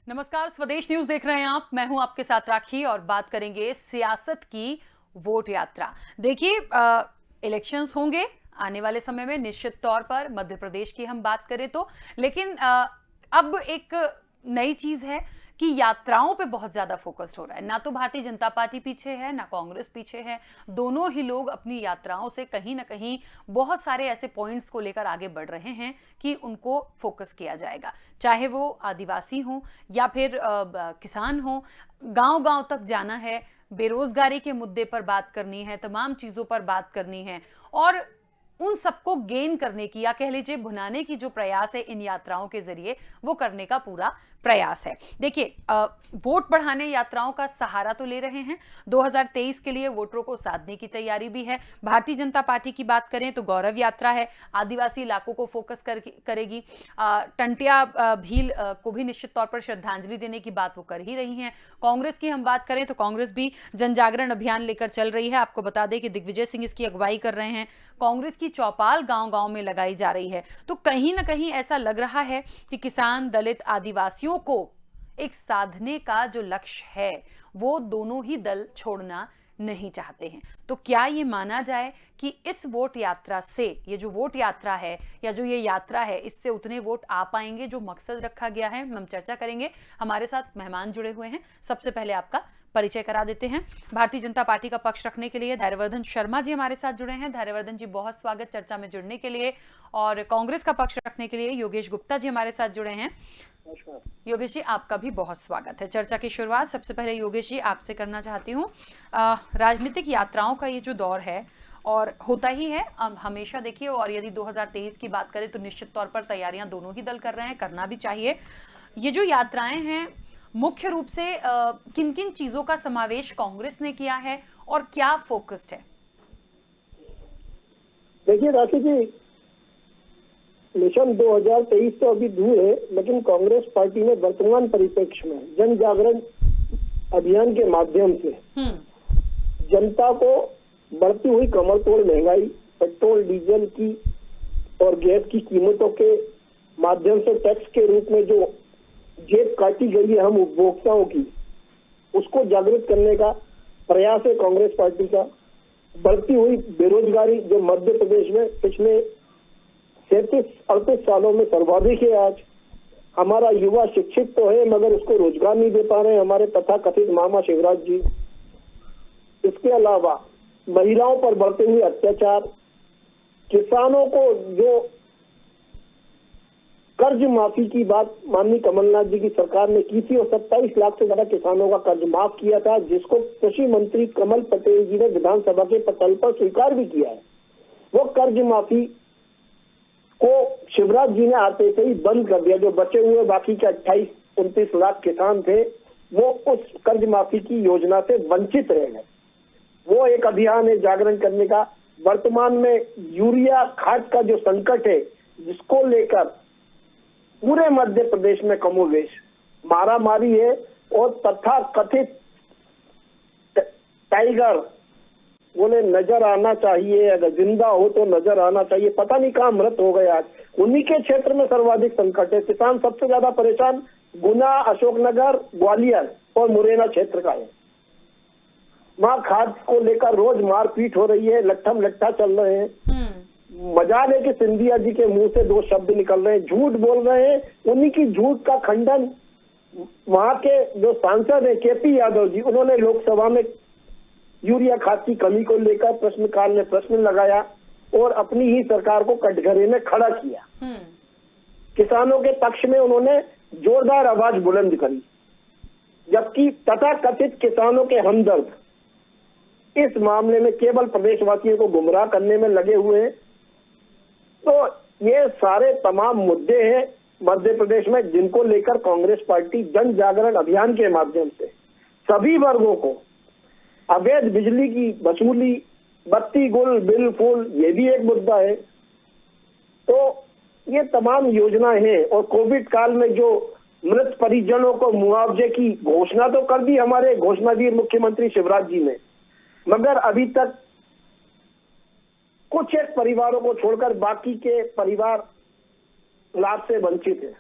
नमस्कार, स्वदेश न्यूज देख रहे हैं आप। मैं हूं आपके साथ राखी और बात करेंगे सियासत की वोट यात्रा। देखिए, इलेक्शंस होंगे आने वाले समय में निश्चित तौर पर। मध्य प्रदेश की हम बात करें तो, लेकिन अब एक नई चीज है कि यात्राओं पे बहुत ज्यादा फोकस्ड हो रहा है। ना तो भारतीय जनता पार्टी पीछे है, ना कांग्रेस पीछे है। दोनों ही लोग अपनी यात्राओं से कहीं ना कहीं बहुत सारे ऐसे पॉइंट्स को लेकर आगे बढ़ रहे हैं कि उनको फोकस किया जाएगा, चाहे वो आदिवासी हो या फिर किसान हो। गांव गांव तक जाना है, बेरोजगारी के मुद्दे पर बात करनी है, तमाम चीजों पर बात करनी है और उन सबको गेन करने की या कह लीजिए भुनाने की जो प्रयास है इन यात्राओं के जरिए, वो करने का पूरा प्रयास है। देखिए, वोट बढ़ाने यात्राओं का सहारा तो ले रहे हैं। 2023 के लिए वोटरों को साधने की तैयारी भी है। भारतीय जनता पार्टी की बात करें तो गौरव यात्रा है, आदिवासी इलाकों को फोकस करेगी। टंटिया भील को भी निश्चित तौर पर श्रद्धांजलि देने की बात वो कर ही रही हैं। कांग्रेस की हम बात करें तो कांग्रेस भी जन जागरण अभियान लेकर चल रही है। आपको बता दें कि दिग्विजय सिंह इसकी अगुवाई कर रहे हैं। कांग्रेस की चौपाल गांव गांव में लगाई जा रही है। तो कहीं ना कहीं ऐसा लग रहा है कि किसान, दलित, आदिवासियों को एक साधने का जो लक्ष्य है वो दोनों ही दल छोड़ना नहीं चाहते हैं। तो क्या ये माना जाए कि इस वोट यात्रा से, ये जो वोट यात्रा है या जो ये यात्रा है, इससे उतने वोट आ पाएंगे जो मकसद रखा गया है? हम चर्चा करेंगे। हमारे साथ मेहमान जुड़े हुए हैं। सबसे पहले आपका परिचय करा देते हैं। भारतीय जनता पार्टी का पक्ष रखने के लिए धैर्यवर्धन शर्मा जी हमारे साथ जुड़े हैं। धैर्यवर्धन जी, बहुत स्वागत चर्चा में जुड़ने के लिए। और कांग्रेस का पक्ष रखने के लिए योगेश गुप्ता जी हमारे साथ जुड़े हैं। योगेश जी, आपका भी बहुत स्वागत है। चर्चा की शुरुआत सबसे पहले योगेश जी आपसे करना चाहती हूँ। राजनीतिक यात्राओं का ये जो दौर है और होता ही है हमेशा, देखिए, और यदि 2023 की बात करें तो निश्चित तौर पर तैयारियां दोनों ही दल कर रहे हैं, करना भी चाहिए। ये जो यात्राएं हैं, मुख्य रूप से किन किन चीजों का समावेश कांग्रेस ने किया है और क्या फोकस्ड है? देखिए राशि जी, मिशन 2023 तो अभी दूर है, लेकिन कांग्रेस पार्टी ने वर्तमान परिप्रेक्ष्य में जन जागरण अभियान के माध्यम से जनता को बढ़ती हुई कमरतोड़ महंगाई, पेट्रोल डीजल की और गैस की कीमतों के माध्यम से टैक्स के रूप में जो जेब काटी गई है हम उपभोक्ताओं की, उसको जागृत करने का प्रयास है कांग्रेस पार्टी का। बढ़ती हुई बेरोजगारी जो मध्य प्रदेश में पिछले 37-38 सालों में सर्वाधिक है। आज हमारा युवा शिक्षित तो है मगर उसको रोजगार नहीं दे पा रहे हमारे तथाकथित मामा शिवराज जी। इसके अलावा महिलाओं पर बढ़ते हुए अत्याचार, किसानों को जो कर्ज माफी की बात माननीय कमलनाथ जी की सरकार ने की थी और 27 लाख से ज्यादा किसानों का कर्ज माफ किया था, जिसको कृषि मंत्री कमल पटेल जी ने विधानसभा के पटल पर स्वीकार भी किया है। वो कर्ज माफी को शिवराज जी ने आते से ही बंद कर दिया। जो बचे हुए बाकी के 28-29 लाख किसान थे वो उस कर्ज माफी की योजना से वंचित रह गए। वो एक अभियान है जागरण करने का। वर्तमान में यूरिया खाद का जो संकट है, जिसको लेकर पूरे मध्य प्रदेश में कमोवेश मारामारी है और तथा कथित टाइगर बोले नजर आना चाहिए, अगर जिंदा हो तो नजर आना चाहिए, पता नहीं कहाँ मृत हो गए। आज उन्हीं के क्षेत्र में सर्वाधिक संकट है। किसान सबसे ज्यादा परेशान गुना, अशोकनगर, ग्वालियर और मुरैना क्षेत्र का है। वहाँ खाद को लेकर रोज मारपीट हो रही है, लट्ठम लट्ठा चल रहे हैं। मजाल है कि सिंधिया जी के मुंह से 2 शब्द निकल रहे हैं, झूठ बोल रहे हैं। उन्हीं की झूठ का खंडन वहां के जो सांसद है केपी यादव जी, उन्होंने लोकसभा में यूरिया खाद की कमी को लेकर प्रश्नकाल में प्रश्न लगाया और अपनी ही सरकार को कटघरे में खड़ा किया। किसानों के पक्ष में उन्होंने जोरदार आवाज बुलंद करी, जबकि तथाकथित किसानों के हमदर्द इस मामले में केवल प्रदेशवासियों को गुमराह करने में लगे हुए हैं। तो ये सारे तमाम मुद्दे हैं मध्य प्रदेश में, जिनको लेकर कांग्रेस पार्टी जन जागरण अभियान के माध्यम से सभी वर्गों को, अवैध बिजली की वसूली, बत्ती गुल बिल फुल, ये भी एक मुद्दा है। तो ये तमाम योजनाएं हैं। और कोविड काल में जो मृत परिजनों को मुआवजे की घोषणा तो कर दी हमारे घोषणावीर मुख्यमंत्री शिवराज जी ने, मगर अभी तक कुछ एक परिवारों को छोड़कर बाकी के परिवार लाभ से वंचित है।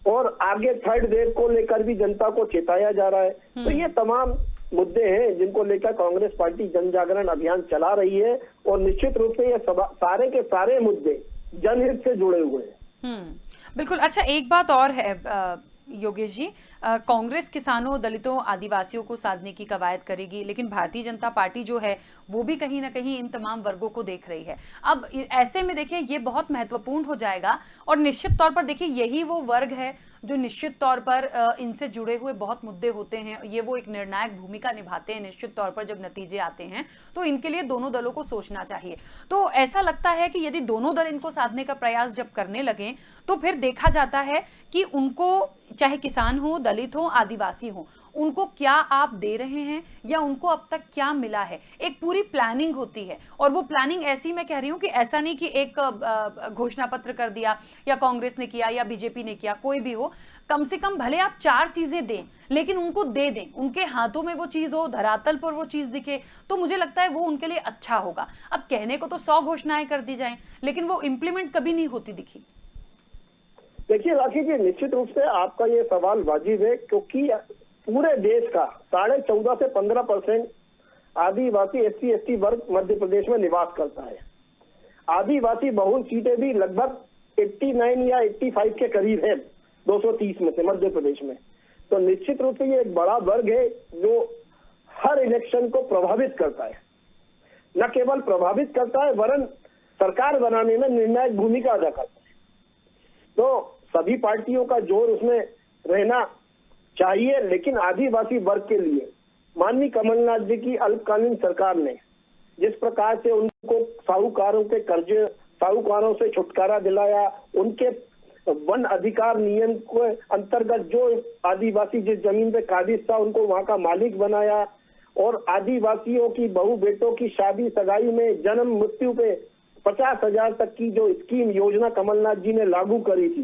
और आगे थर्ड वेव को लेकर भी जनता को चेताया जा रहा है। तो ये तमाम मुद्दे हैं जिनको लेकर कांग्रेस पार्टी जन जागरण अभियान चला रही है, और निश्चित रूप से ये सारे के सारे मुद्दे जनहित से जुड़े हुए हैं। बिल्कुल। अच्छा, एक बात और है योगेश जी, कांग्रेस किसानों, दलितों, आदिवासियों को साधने की कवायद करेगी, लेकिन भारतीय जनता पार्टी जो है वो भी कहीं ना कहीं इन तमाम वर्गों को देख रही है। अब ऐसे में देखिए ये बहुत महत्वपूर्ण हो जाएगा, और निश्चित तौर पर देखिए यही वो वर्ग है जो निश्चित तौर पर इनसे जुड़े हुए बहुत मुद्दे होते हैं, ये वो एक निर्णायक भूमिका निभाते हैं निश्चित तौर पर जब नतीजे आते हैं, तो इनके लिए दोनों दलों को सोचना चाहिए। तो ऐसा लगता है कि यदि दोनों दल इनको साधने का प्रयास जब करने लगे तो फिर देखा जाता है कि उनको, चाहे किसान हो, दलित हो, आदिवासी हो, उनको क्या आप दे रहे हैं या उनको अब तक क्या मिला है। एक पूरी प्लानिंग होती है, और वो प्लानिंग ऐसी, मैं कह रही हूं कि ऐसा नहीं कि एक घोषणा पत्र कर दिया या कांग्रेस ने किया या बीजेपी ने किया, कोई भी हो, कम से कम भले आप 4 चीजें दें लेकिन उनको दे दें, उनके हाथों में वो चीज हो, धरातल पर वो चीज दिखे, तो मुझे लगता है वो उनके लिए अच्छा होगा। अब कहने को तो 100 घोषणाएं कर दी जाएं, लेकिन वो इंप्लीमेंट कभी नहीं होती दिखी। देखिए राखी जी, निश्चित रूप से आपका ये सवाल वाजिब है, क्योंकि पूरे देश का 14.5 से 15% आदिवासी SC ST वर्ग मध्य प्रदेश में निवास करता है। आदिवासी बहुल सीटें भी लगभग 89 या 85 के करीब है 230 में से मध्य प्रदेश में। तो निश्चित रूप से ये एक बड़ा वर्ग है जो हर इलेक्शन को प्रभावित करता है। न केवल प्रभावित करता है वरन सरकार बनाने में निर्णायक भूमिका अदा करता है। तो सभी पार्टियों का जोर उसमें रहना चाहिए, लेकिन आदिवासी वर्ग के लिए माननीय कमलनाथ जी की अल्पकालीन सरकार ने जिस प्रकार से उनको साहूकारों के कर्जे, साहूकारों से छुटकारा दिलाया, उनके वन अधिकार नियम के अंतर्गत जो आदिवासी जिस जमीन पे काबिज था उनको वहां का मालिक बनाया, और आदिवासियों की बहू बेटों की शादी सगाई में जन्म मृत्यु पे 50,000 तक की जो स्कीम योजना कमलनाथ जी ने लागू करी थी,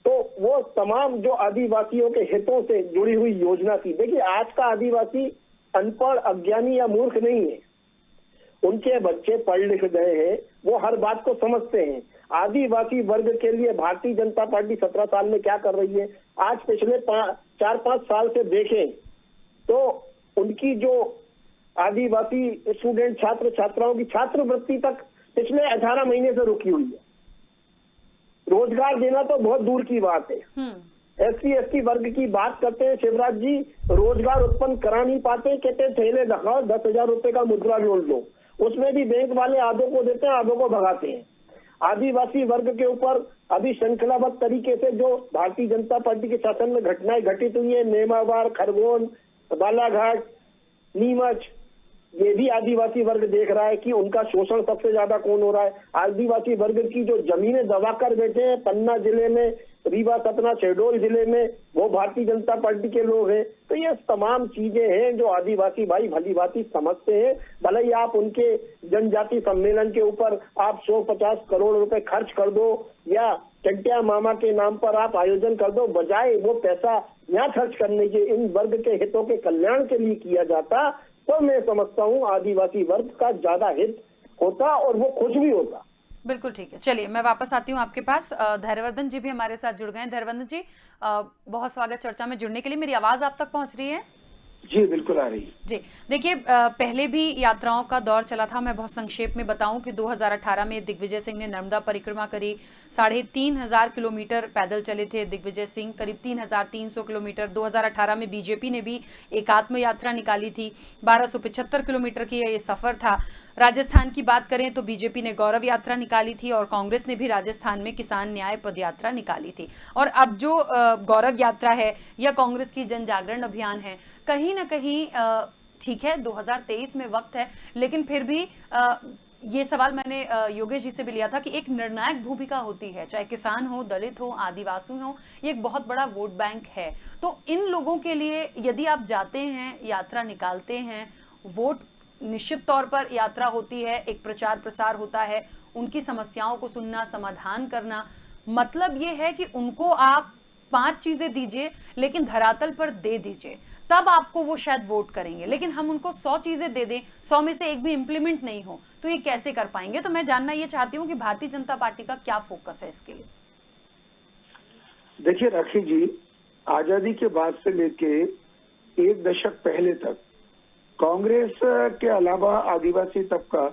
तो वो तमाम जो आदिवासियों के हितों से जुड़ी हुई योजना थी। देखिए आज का आदिवासी अनपढ़, अज्ञानी या मूर्ख नहीं है, उनके बच्चे पढ़ लिख गए हैं, वो हर बात को समझते हैं। आदिवासी वर्ग के लिए भारतीय जनता पार्टी 17 साल में क्या कर रही है, आज पिछले 4-5 साल से देखें तो उनकी जो आदिवासी स्टूडेंट, छात्र छात्राओं की छात्रवृत्ति तक पिछले 18 महीने से रुकी हुई है। रोजगार देना तो बहुत दूर की बात है। SC ST वर्ग की बात करते हैं शिवराज जी, रोजगार उत्पन्न करा नहीं पाते, कहते ठेले दिखाओ, 10,000 रुपए का मुद्रा लोन लो, उसमें भी बैंक वाले आधों को देते हैं, आधों को भगाते हैं। आदिवासी वर्ग के ऊपर अभी श्रृंखलाबद्ध तरीके से जो भारतीय जनता पार्टी के शासन में घटनाएं घटित हुई है, नेमावार, खरगोन, बालाघाट, नीमच, ये भी आदिवासी वर्ग देख रहा है कि उनका शोषण सबसे ज्यादा कौन हो रहा है। आदिवासी वर्ग की जो जमीनें दबा कर बैठे हैं पन्ना जिले में, रीवा, सतना, शहडोल जिले में, वो भारतीय जनता पार्टी के लोग हैं। तो ये तमाम चीजें हैं जो आदिवासी भाई भली भांति समझते हैं। भले ही आप उनके जनजाति सम्मेलन के ऊपर आप 150 करोड़ रुपए खर्च कर दो या चंटिया मामा के नाम पर आप आयोजन कर दो, बजाय वो पैसा यहाँ खर्च करने के इन वर्ग के हितों के कल्याण के लिए किया जाता, तो मैं समझता हूँ आदिवासी वर्ग का ज्यादा हित होता और वो खुश भी होता। बिल्कुल ठीक है। चलिए मैं वापस आती हूँ आपके पास। धैर्यवर्धन जी भी हमारे साथ जुड़ गए हैं। धैर्यवर्धन जी, बहुत स्वागत चर्चा में जुड़ने के लिए। मेरी आवाज आप तक पहुंच रही है? जी बिल्कुल आ रही है। जी देखिए, पहले भी यात्राओं का दौर चला था। मैं बहुत संक्षेप में बताऊं कि 2018 में दिग्विजय सिंह ने नर्मदा परिक्रमा करी, 3,500 किलोमीटर पैदल चले थे दिग्विजय सिंह, करीब 3,300 किलोमीटर। 2018 में बीजेपी ने भी एकात्म यात्रा निकाली थी, 1,275 किलोमीटर की ये सफर था। राजस्थान की बात करें तो बीजेपी ने गौरव यात्रा निकाली थी और कांग्रेस ने भी राजस्थान में किसान न्याय पदयात्रा निकाली थी। और अब जो गौरव यात्रा है या कांग्रेस की जन जागरण अभियान है, कहीं ना कहीं ठीक है 2023 में वक्त है, लेकिन फिर भी ये सवाल मैंने योगेश जी से भी लिया था कि एक निर्णायक भूमिका होती है, चाहे किसान हो, दलित हो, आदिवासी हो, ये एक बहुत बड़ा वोट बैंक है। तो इन लोगों के लिए यदि आप जाते हैं, यात्रा निकालते हैं, वोट निश्चित तौर पर यात्रा होती है, एक प्रचार प्रसार होता है, उनकी समस्याओं को सुनना, समाधान करना, मतलब ये है कि उनको आप 5 चीजें दीजिए लेकिन धरातल पर दे दीजिए, तब आपको वो शायद वोट करेंगे। लेकिन हम उनको 100 चीजें दे दें, 100 में से एक भी इंप्लीमेंट नहीं हो, तो ये कैसे कर पाएंगे? तो मैं जानना ये चाहती हूँ कि भारतीय जनता पार्टी का क्या फोकस है इसके लिए। देखिए राखी जी, आजादी के बाद से लेके एक दशक पहले तक कांग्रेस के अलावा आदिवासी तबका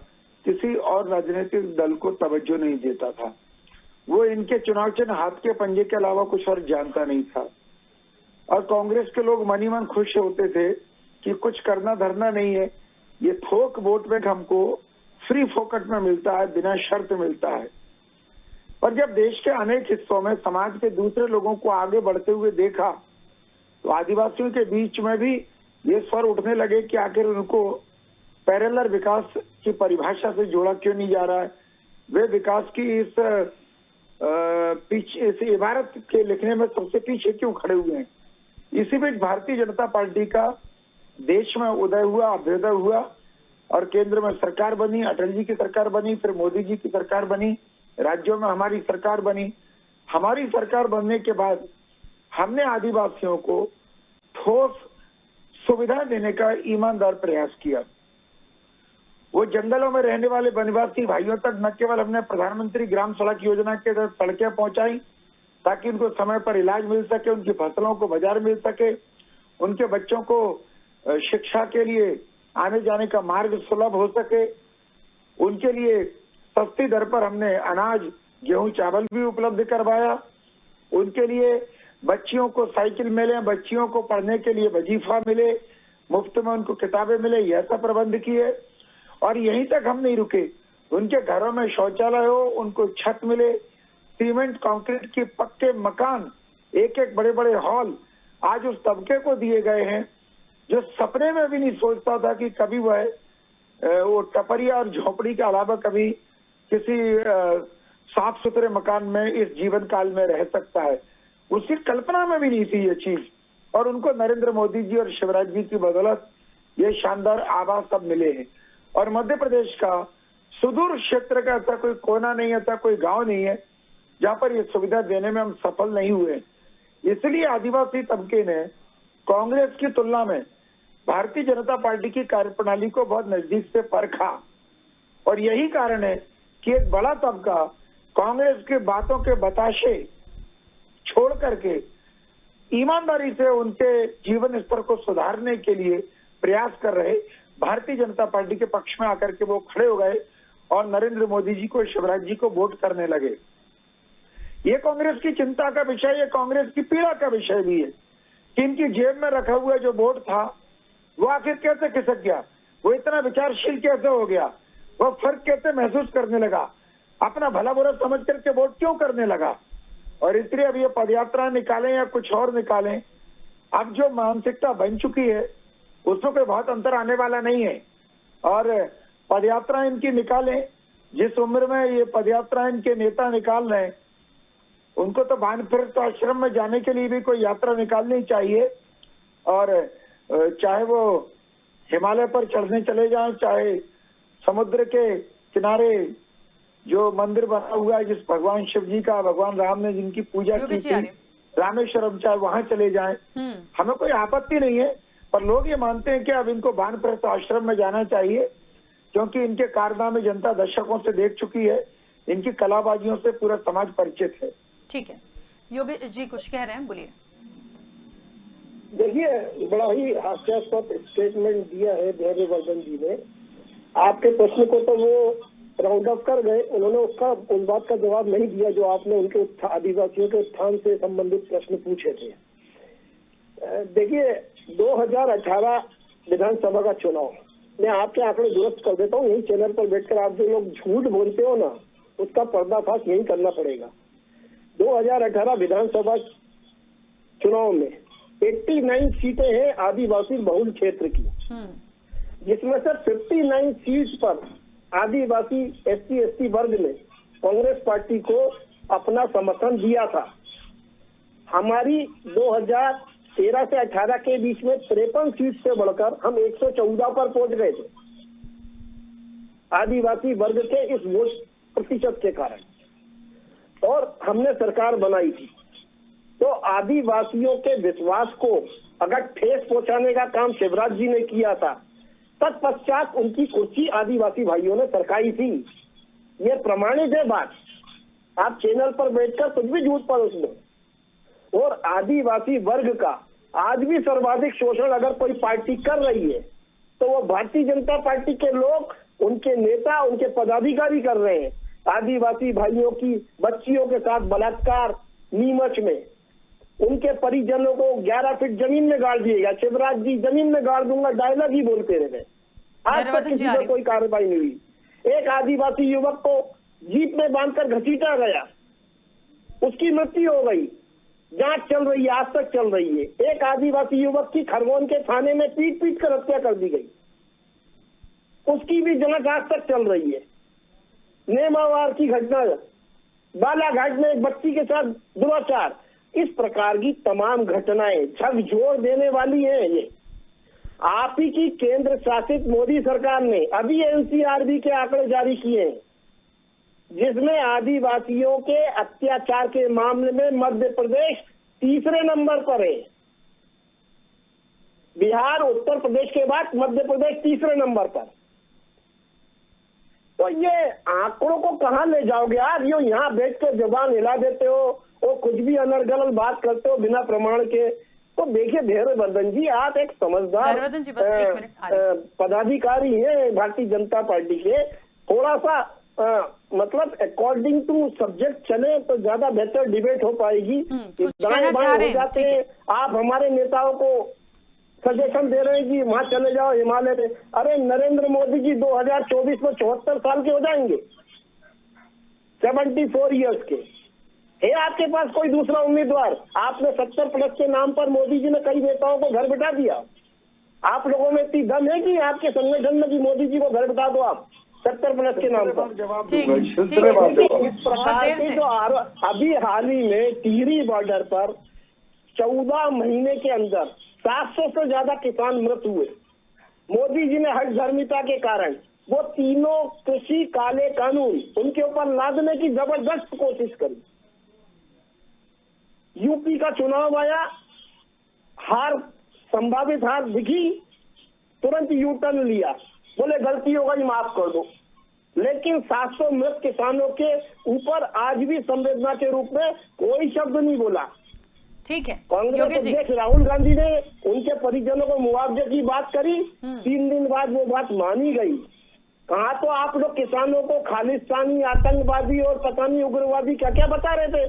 किसी और राजनीतिक दल को तवज्जो नहीं देता था। वो इनके चुनाव चिन्ह हाथ के पंजे के अलावा कुछ और जानता नहीं था। और कांग्रेस के लोग मनी मन खुश होते थे कि कुछ करना धरना नहीं है, ये थोक वोट बैंक हमको फ्री फोकट में मिलता है, बिना शर्त मिलता है। पर जब देश के अनेक हिस्सों में समाज के दूसरे लोगों को आगे बढ़ते हुए देखा तो आदिवासियों के बीच में भी ये स्वर उठने लगे कि आखिर उनको पैरेलल विकास की परिभाषा से जोड़ा क्यों नहीं जा रहा है, वे विकास की इस इबारत के लिखने में सबसे पीछे क्यों खड़े हुए हैं। इसी बीच भारतीय जनता पार्टी का देश में उदय हुआ, अभ्युदय हुआ और केंद्र में सरकार बनी, अटल जी की सरकार बनी, फिर मोदी जी की सरकार बनी, राज्यों में हमारी सरकार बनी। हमारी सरकार बनने के बाद हमने आदिवासियों को ठोस सुविधा देने का ईमानदार प्रयास किया। वो जंगलों में रहने वाले वनवासी भाइयों तक न केवल हमने प्रधानमंत्री ग्राम सड़क योजना के तहत सड़कें पहुंचाई ताकि उनको समय पर इलाज मिल सके, उनकी फसलों को बाजार मिल सके, उनके बच्चों को शिक्षा के लिए आने जाने का मार्ग सुलभ हो सके, उनके लिए सस्ती दर पर हमने अनाज, गेहूं, चावल भी उपलब्ध करवाया, उनके लिए बच्चियों को साइकिल मिले, बच्चियों को पढ़ने के लिए वजीफा मिले, मुफ्त में उनको किताबें मिले, यह सब प्रबंध किए। और यहीं तक हम नहीं रुके, उनके घरों में शौचालय हो, उनको छत मिले, सीमेंट कंक्रीट के पक्के मकान, एक एक बड़े बड़े हॉल आज उस तबके को दिए गए हैं जो सपने में भी नहीं सोचता था कि कभी वह वो टपरिया और झोपड़ी के अलावा कभी किसी साफ सुथरे मकान में इस जीवन काल में रह सकता है। उसकी कल्पना में भी नहीं थी ये चीज। और उनको नरेंद्र मोदी जी और शिवराज जी की बदौलत ये शानदार आवास सब मिले हैं। और मध्य प्रदेश का सुदूर क्षेत्र का ऐसा कोई कोना नहीं है, ऐसा कोई गांव नहीं है जहां पर ये सुविधा देने में हम सफल नहीं हुए। इसलिए आदिवासी तबके ने कांग्रेस की तुलना में भारतीय जनता पार्टी की कार्यप्रणाली को बहुत नजदीक से परखा। और यही कारण है कि एक बड़ा तबका कांग्रेस के बातों के बताशे छोड़ करके ईमानदारी से उनके जीवन स्तर को सुधारने के लिए प्रयास कर रहे भारतीय जनता पार्टी के पक्ष में आकर के वो खड़े हो गए और नरेंद्र मोदी जी को, शिवराज जी को वोट करने लगे। ये कांग्रेस की चिंता का विषय, ये कांग्रेस की पीड़ा का विषय भी है कि इनकी जेब में रखा हुआ जो वोट था वो आखिर कैसे खिसक गया, वो इतना विचारशील कैसे हो गया, वो फर्क कैसे महसूस करने लगा, अपना भला बुरा समझ करके वोट क्यों करने लगा। और इसलिए अब ये पदयात्रा निकालें या कुछ और निकालें, अब जो मानसिकता बन चुकी है उसमें कोई बहुत अंतर आने वाला नहीं है। और पदयात्रा इनकी निकालें, जिस उम्र में ये पदयात्रा इनके नेता निकाल रहे हैं उनको तो वानप्रस्थ आश्रम में जाने के लिए भी कोई यात्रा निकालनी चाहिए। और चाहे वो हिमालय पर चढ़ने चले जाएं, चाहे समुद्र के किनारे जो मंदिर बना हुआ है जिस भगवान शिव जी का, भगवान राम ने जिनकी पूजा की थी, रामेश्वरम, चाहे वहां चले जाएं, हमें कोई आपत्ति नहीं है। पर लोग ये मानते हैं कि अब इनको वानप्रस्थ आश्रम में जाना चाहिए क्योंकि इनके कारनामे जनता दशकों से देख चुकी है, इनकी कलाबाजियों से पूरा समाज परिचित है। ठीक है, योगेश जी कुछ कह रहे हैं, बोलिए। देखिए, बड़ा ही हास्यास्पद स्टेटमेंट दिया है धैर्यवर्धन जी ने। आपके प्रश्न को तो वो राउंड अप कर गए, उन्होंने उसका उस बात का जवाब नहीं दिया जो आपने उनके आदिवासियों के उत्थान से संबंधित प्रश्न पूछे थे। देखिए, 2018 विधानसभा का चुनाव, मैं आपके आंकड़े दुरुस्त कर देता हूँ, यही चैनल पर बैठकर आप जो लोग झूठ बोलते हो ना, उसका पर्दाफाश यही करना पड़ेगा। 2018 विधानसभा चुनाव में 89 सीटें हैं आदिवासी बहुल क्षेत्र की, जिसमें से 59 सीट पर आदिवासी SC/ST वर्ग ने कांग्रेस पार्टी को अपना समर्थन दिया था। हमारी 2013 से 18 के बीच में 53 सीट से बढ़कर हम 114 पर पहुंच गए थे आदिवासी वर्ग के इस वोट प्रतिशत के कारण, और हमने सरकार बनाई थी। तो आदिवासियों के विश्वास को अगर ठेस पहुंचाने का काम शिवराज जी ने किया था, तत्पश्चात उनकी कुर्सी आदिवासी भाइयों ने सरकाई थी। ये प्रमाणित है बात, आप चैनल पर बैठकर कुछ भी झूठ परोस लो। और आदिवासी वर्ग का आज भी सर्वाधिक शोषण अगर कोई पार्टी कर रही है तो वो भारतीय जनता पार्टी के लोग, उनके नेता, उनके पदाधिकारी कर रहे हैं। आदिवासी भाइयों की बच्चियों के साथ बलात्कार नीमच में, उनके परिजनों को 11 फीट जमीन में गाड़ दिएगा। शिवराज जी जमीन में गाड़ दूंगा डायलॉग ही बोलते रहे, आज तक किसी पर कोई कार्रवाई नहीं हुई। एक आदिवासी युवक को जीप में बांधकर घसीटा गया, उसकी मृत्यु हो गई, जांच चल रही है, आज तक चल रही है। एक आदिवासी युवक की खरगोन के थाने में पीट पीट कर हत्या कर दी गई, उसकी भी जांच आज तक चल रही है। नेमावार की घटना, बालाघाट में एक बच्ची के साथ दुराचार, इस प्रकार की तमाम घटनाएं झकझोर देने वाली हैं। ये आप ही की केंद्र शासित मोदी सरकार ने अभी एनसीआरबी के आंकड़े जारी किए हैं, जिसमें आदिवासियों के अत्याचार के मामले में मध्य प्रदेश तीसरे नंबर पर है। बिहार, उत्तर प्रदेश के बाद मध्य प्रदेश तीसरे नंबर पर। तो ये आंकड़ों को कहां ले जाओगे आप? यो यहाँ बैठ कर जबान हिला देते हो और कुछ भी अनर्गल बात करते हो बिना प्रमाण के। तो देखिए धैर्यवर्धन जी, आप एक समझदार पदाधिकारी हैं भारतीय जनता पार्टी के, थोड़ा सा मतलब अकॉर्डिंग टू सब्जेक्ट चले तो ज्यादा बेहतर डिबेट हो पाएगी। दाएं बाएं हो जाते हैं, आप हमारे नेताओं को सजेशन दे रहे हैं कि वहां चले जाओ हिमालय में। अरे नरेंद्र मोदी जी 2024 में 74 साल के हो जाएंगे, 74 ईयर्स के। है आपके पास कोई दूसरा उम्मीदवार? आपने 70+ के नाम पर मोदी जी ने कई नेताओं को घर बिठा दिया। आप लोगों में इतनी दम है कि आपके संगठन में कि मोदी जी को घर बिठा दो आप 70+ के नाम पर। इस प्रकार के जो अभी हाल ही में टिहरी बॉर्डर पर 14 महीने के अंदर 700 से ज्यादा किसान मृत हुए। मोदी जी ने हठधर्मिता के कारण वो तीनों कृषि काले कानून उनके ऊपर लादने की जबरदस्त कोशिश करी। यूपी का चुनाव आया, हार, संभावित हार दिखी, तुरंत यू टर्न लिया, बोले गलती हो गई माफ कर दो। लेकिन 700 मृत किसानों के ऊपर आज भी संवेदना के रूप में कोई शब्द नहीं बोला। ठीक है, कांग्रेस अध्यक्ष राहुल गांधी ने उनके परिजनों को मुआवजे की बात करी, 3 दिन बाद वो बात मानी गई। कहा तो आप लोग किसानों को खालिस्तानी, आतंकवादी और पता नहीं उग्रवादी क्या क्या बता रहे थे।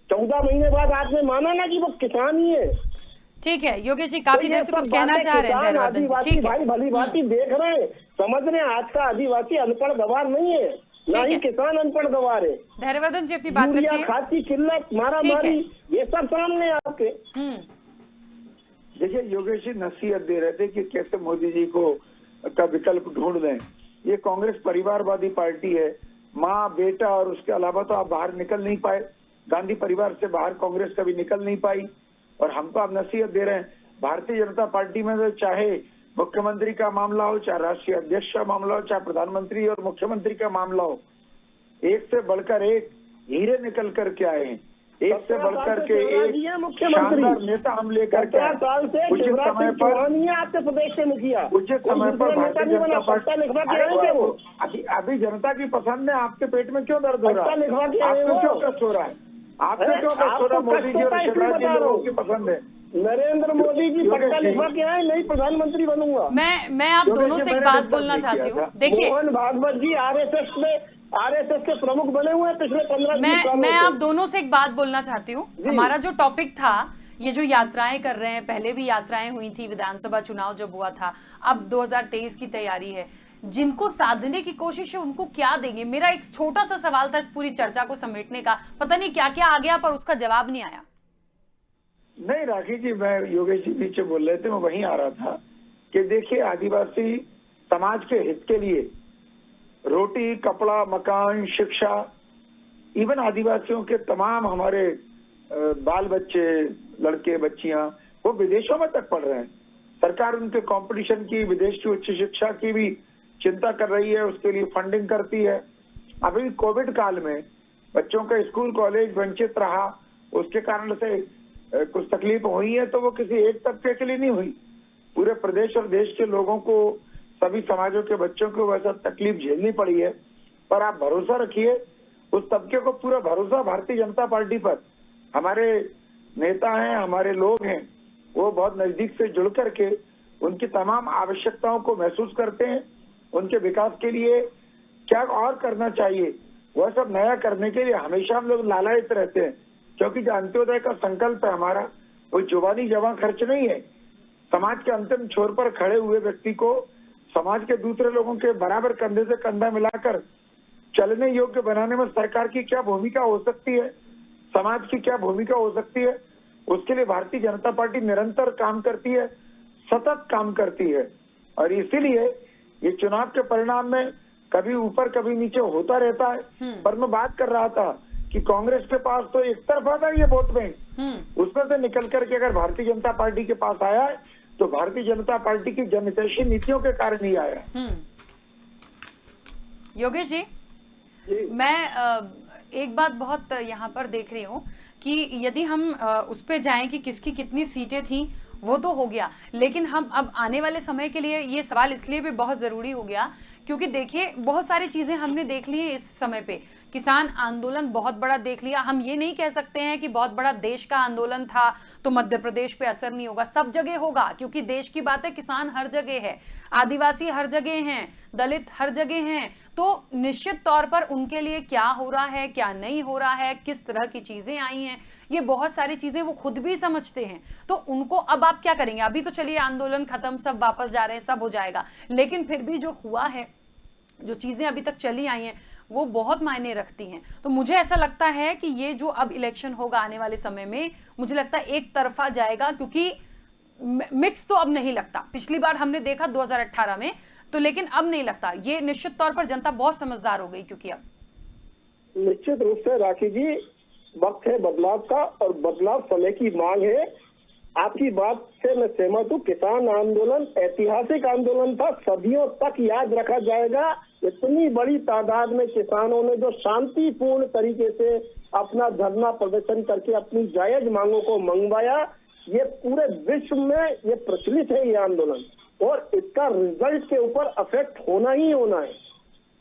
14 महीने बाद आपने माना ना कि वो किसान ही है। ठीक है योगेश जी, काफी देर से कुछ कहना चाह रहे हैं। आदिवासी भाई भली भांति देख रहे हैं, समझ रहे हैं, आज का आदिवासी अनपढ़ गवार नहीं है, ना ही किसान अनपढ़ गवार है। धैर्यवर्धन जी अपनी बात रखिए। खाद की किल्लत, मारामारी, ये सब सामने आपके। देखिए योगेश जी नसीहत दे रहे थे कि कैसे मोदी जी को का विकल्प ढूंढ दें। ये कांग्रेस परिवारवादी पार्टी है, माँ बेटा और उसके अलावा तो आप बाहर निकल नहीं पाए। गांधी परिवार से बाहर कांग्रेस कभी निकल नहीं पाई। और हम तो आप नसीहत दे रहे हैं, भारतीय जनता पार्टी में तो चाहे मुख्यमंत्री का मामला हो, चाहे राष्ट्रीय अध्यक्ष का मामला हो, चाहे प्रधानमंत्री और मुख्यमंत्री का मामला हो, एक से बढ़कर एक हीरे निकल करके आए हैं, एक से बढ़कर के एक शानदार नेता हम लेकर के उचित समय पर आपके प्रदेश के मुखिया उचित समय पर भारतीय जनता पार्टी अभी जनता की पसंद है। आपके पेट में क्यों दर्द हो रहा है? आपको क्यों कष्ट हो रहा है? आपको क्यों कष्ट हो रहा है? मोदी जी और शिवराज जी लोगों की पसंद है। नरेंद्र मोदी जी पक्का लिखवा के आए, नहीं प्रधानमंत्री बनूंगा। मैं आप दोनों से एक बात बोलना चाहती हूँ। देखिए मोहन भागवत जी आरएसएस के प्रमुख बने हुए हैं पिछले 15 सालों। मैं आप दोनों से एक बात बोलना चाहती हूँ। हमारा जो टॉपिक था, ये जो यात्राएं कर रहे हैं, पहले भी यात्राएं हुई थी, विधानसभा चुनाव जब हुआ था, अब 2023 की तैयारी है, जिनको साधने की कोशिश है उनको क्या देंगे? मेरा एक छोटा सा सवाल था इस पूरी चर्चा को समेटने का, पता नहीं क्या क्या आ गया पर उसका जवाब नहीं आया। नहीं राखी जी, मैं योगेश जी पीछे बोल रहे थे, मैं वहीं आ रहा था कि देखिए आदिवासी समाज के हित के लिए रोटी, कपड़ा, मकान, शिक्षा, इवन आदिवासियों के तमाम हमारे बाल बच्चे, लड़के बच्चियां वो विदेशों में तक पढ़ रहे हैं। सरकार उनके कंपटीशन की, विदेश की उच्च शिक्षा की भी चिंता कर रही है, उसके लिए फंडिंग करती है। अभी कोविड काल में बच्चों का स्कूल कॉलेज वंचित रहा, उसके कारण से कुछ तकलीफ हुई है, तो वो किसी एक तबके के लिए नहीं हुई, पूरे प्रदेश और देश के लोगों को, सभी समाजों के बच्चों को वैसा तकलीफ झेलनी पड़ी है। पर आप भरोसा रखिए, उस तबके को पूरा भरोसा भारतीय जनता पार्टी पर, हमारे नेता हैं, हमारे लोग हैं, वो बहुत नजदीक से जुड़ करके उनकी तमाम आवश्यकताओं को महसूस करते हैं। उनके विकास के लिए क्या और करना चाहिए वह सब नया करने के लिए हमेशा हम लोग लालायित रहते हैं, क्योंकि जो अंत्योदय का संकल्प है हमारा, वो जुबानी जमा खर्च नहीं है। समाज के अंतिम छोर पर खड़े हुए व्यक्ति को समाज के दूसरे लोगों के बराबर कंधे से कंधा मिलाकर चलने योग्य बनाने में सरकार की क्या भूमिका हो सकती है, समाज की क्या भूमिका हो सकती है, उसके लिए भारतीय जनता पार्टी निरंतर काम करती है, सतत काम करती है। और इसीलिए ये चुनाव के परिणाम में कभी ऊपर कभी नीचे होता रहता है। पर मैं बात कर रहा था कि कांग्रेस के पास तो एक तरफा था ये वोट बैंक, उसमें से निकल करके अगर भारतीय जनता पार्टी के पास आया है तो भारतीय जनता पार्टी की जनहितैषी नीतियों के कारण ही आया है। योगेश जी, मैं एक बात बहुत यहाँ पर देख रही हूँ कि यदि हम उस पे जाएं कि किसकी कितनी सीटें थी, वो तो हो गया, लेकिन हम अब आने वाले समय के लिए ये सवाल इसलिए भी बहुत ज़रूरी हो गया क्योंकि देखिए बहुत सारी चीज़ें हमने देख ली हैं इस समय पे। किसान आंदोलन बहुत बड़ा देख लिया। हम ये नहीं कह सकते हैं कि बहुत बड़ा देश का आंदोलन था तो मध्य प्रदेश पे असर नहीं होगा, सब जगह होगा, क्योंकि देश की बात है, किसान हर जगह है, आदिवासी हर जगह हैं, दलित हर जगह हैं। तो निश्चित तौर पर उनके लिए क्या हो रहा है, क्या नहीं हो रहा है, किस तरह की चीज़ें आई हैं, ये बहुत सारी चीज़ें वो खुद भी समझते हैं। तो उनको अब आप क्या करेंगे? अभी तो चलिए आंदोलन खत्म, सब वापस जा रहे हैं, सब हो जाएगा, लेकिन फिर भी जो हुआ है, जो चीज़ें अभी तक चली आई हैं, वो बहुत मायने रखती हैं। तो मुझे ऐसा लगता है कि ये जो अब इलेक्शन होगा आने वाले समय में, मुझे लगता है एक तरफा जाएगा, क्योंकि मिक्स तो अब नहीं लगता। पिछली बार हमने देखा 2018 में तो, लेकिन अब नहीं लगता। ये निश्चित तौर पर जनता बहुत समझदार हो गई, क्योंकि अब निश्चित रूप से राखी जी वक्त है बदलाव का और बदलाव समय की मांग है। आपकी बात से मैं सहमत हूँ। किसान आंदोलन ऐतिहासिक आंदोलन था, सदियों तक याद रखा जाएगा। इतनी बड़ी तादाद में किसानों ने जो शांतिपूर्ण तरीके से अपना धरना प्रदर्शन करके अपनी जायज मांगों को मंगवाया, ये पूरे विश्व में ये प्रचलित है ये आंदोलन, और इसका रिजल्ट के ऊपर अफेक्ट होना ही होना है,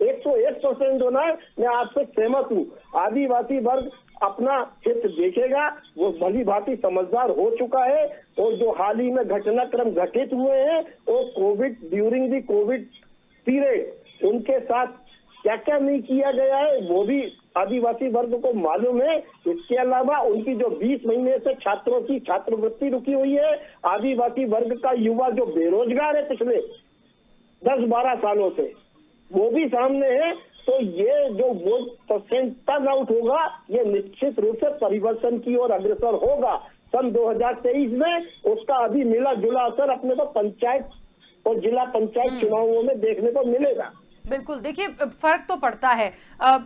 101% होना है। मैं आपसे सहमत हूँ। आदिवासी वर्ग अपना हित देखेगा, वो भली भांति समझदार हो चुका है, और जो हाल ही में घटनाक्रम घटित हुए हैं वो ड्यूरिंग दी कोविड पीरियड उनके साथ क्या क्या नहीं किया गया है वो भी आदिवासी वर्ग को मालूम है। इसके अलावा उनकी जो 20 महीने से छात्रों की छात्रवृत्ति रुकी हुई है, आदिवासी वर्ग का युवा जो बेरोजगार है पिछले 10-12 सालों से, वो भी सामने है। तो ये जो वोट परसेंट टर्न आउट होगा, ये निश्चित रूप से परिवर्तन की ओर अग्रसर होगा। सन 2023 में उसका अभी मिला जुला असर अपने को पंचायत और जिला पंचायत चुनावों में देखने को मिलेगा। बिल्कुल, देखिए फर्क तो पड़ता है।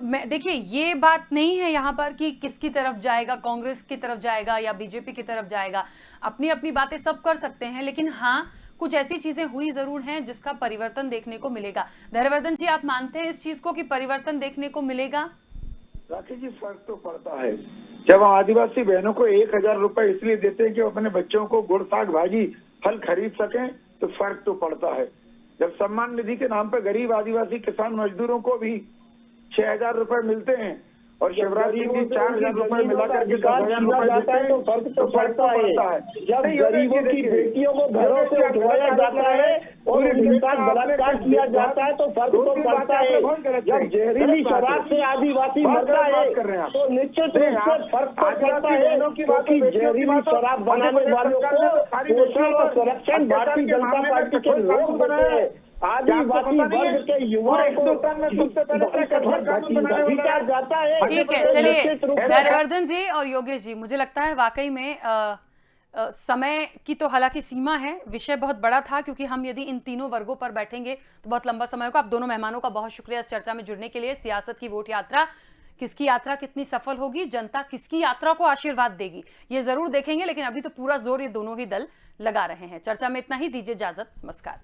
मैं देखिए ये बात नहीं है यहाँ पर कि किसकी तरफ जाएगा, कांग्रेस की तरफ जाएगा या बीजेपी की तरफ जाएगा। अपनी अपनी बातें सब कर सकते हैं, लेकिन हाँ कुछ ऐसी चीजें हुई जरूर हैं जिसका परिवर्तन देखने को मिलेगा। धैर्यवर्धन जी, आप मानते हैं इस चीज को कि परिवर्तन देखने को मिलेगा? राखी जी, फर्क तो पड़ता है। जब हम आदिवासी बहनों को 1000 रुपए इसलिए देते हैं कि वो अपने बच्चों को गुड़ साग भाजी फल खरीद सकें, तो फर्क तो पड़ता है। जब सम्मान निधि के नाम पर गरीब आदिवासी किसान मजदूरों को भी 6000 रुपए मिलते हैं और शिवराज जी की 4000 रुपए मिलाकर के 10,000 रुपए देते हैं, तो फर्क तो पड़ता है। जब गरीबों की बेटियों को घरों से उठवाया जाता है और उनके साथ बलात्कार किया जाता है, तो फर्क तो पड़ता है। जब जहरीली शराब से आदिवासी मरता है तो निश्चित रूप से फर्क तो पड़ता है, क्योंकि जहरीली शराब बनाने वालों को पोषण और संरक्षण भारतीय जनता पार्टी के लोग देते हैं। आदिवासी वर्ग के युवाओं को जाता है। ठीक है, चलिए धैर्यवर्धन जी और योगेश जी, मुझे लगता है वाकई में समय की तो हालांकि सीमा है। विषय बहुत बड़ा था, क्योंकि हम यदि इन तीनों वर्गों पर बैठेंगे तो बहुत लंबा समय होगा। आप दोनों मेहमानों का बहुत शुक्रिया इस चर्चा में जुड़ने के लिए। सियासत की वोट यात्रा, किसकी यात्रा कितनी सफल होगी, जनता किसकी यात्रा को आशीर्वाद देगी, ये जरूर देखेंगे। लेकिन अभी तो पूरा जोर ये दोनों ही दल लगा रहे हैं। चर्चा में इतना ही, दीजिए इजाजत, नमस्कार।